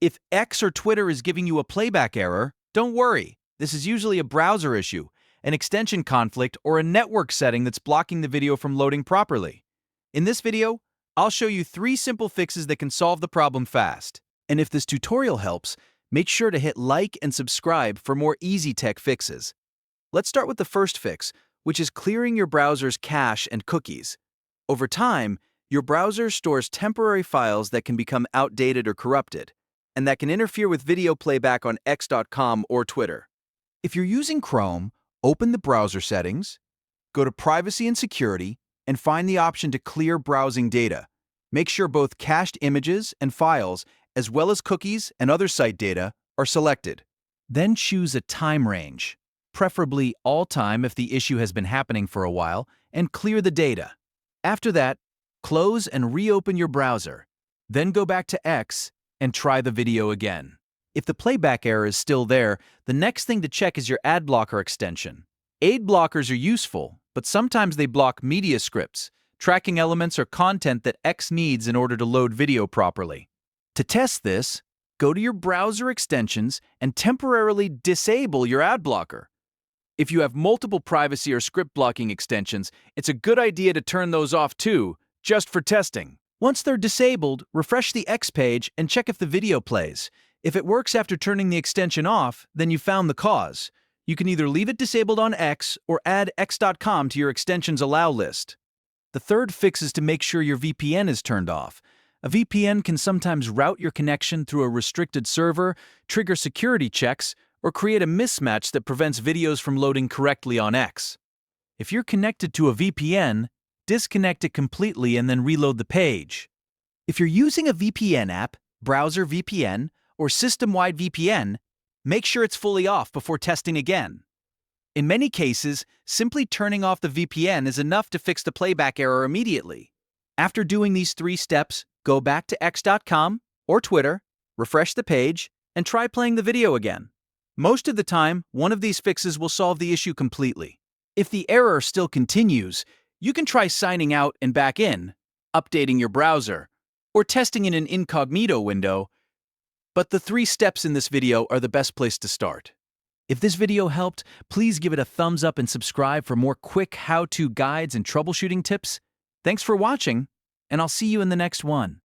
If X or Twitter is giving you a playback error, don't worry. This is usually a browser issue, an extension conflict, or a network setting that's blocking the video from loading properly. In this video, I'll show you 3 simple fixes that can solve the problem fast. And if this tutorial helps, make sure to hit like and subscribe for more easy tech fixes. Let's start with the first fix, which is clearing your browser's cache and cookies. Over time, your browser stores temporary files that can become outdated or corrupted, and that can interfere with video playback on x.com or Twitter. If you're using Chrome, open the browser settings, go to Privacy and Security, and find the option to clear browsing data. Make sure both cached images and files, as well as cookies and other site data, are selected. Then choose a time range, preferably all time if the issue has been happening for a while, and clear the data. After that, close and reopen your browser. Then go back to X and try the video again. If the playback error is still there, the next thing to check is your Adblocker extension. Adblockers are useful, but sometimes they block media scripts, tracking elements or content that X needs in order to load video properly. To test this, go to your browser extensions and temporarily disable your Adblocker. If you have multiple privacy or script blocking extensions, it's a good idea to turn those off too, just for testing. Once they're disabled, refresh the X page and check if the video plays. If it works after turning the extension off, then you found the cause. You can either leave it disabled on X or add x.com to your extensions allow list. The third fix is to make sure your VPN is turned off. A VPN can sometimes route your connection through a restricted server, trigger security checks, or create a mismatch that prevents videos from loading correctly on X. If you're connected to a VPN, disconnect it completely and then reload the page. If you're using a VPN app, browser VPN, or system-wide VPN, make sure it's fully off before testing again. In many cases, simply turning off the VPN is enough to fix the playback error immediately. After doing these 3 steps, go back to x.com or Twitter, refresh the page, and try playing the video again. Most of the time, one of these fixes will solve the issue completely. If the error still continues, you can try signing out and back in, updating your browser, or testing in an incognito window, but the 3 steps in this video are the best place to start. If this video helped, please give it a thumbs up and subscribe for more quick how-to guides and troubleshooting tips. Thanks for watching, and I'll see you in the next one.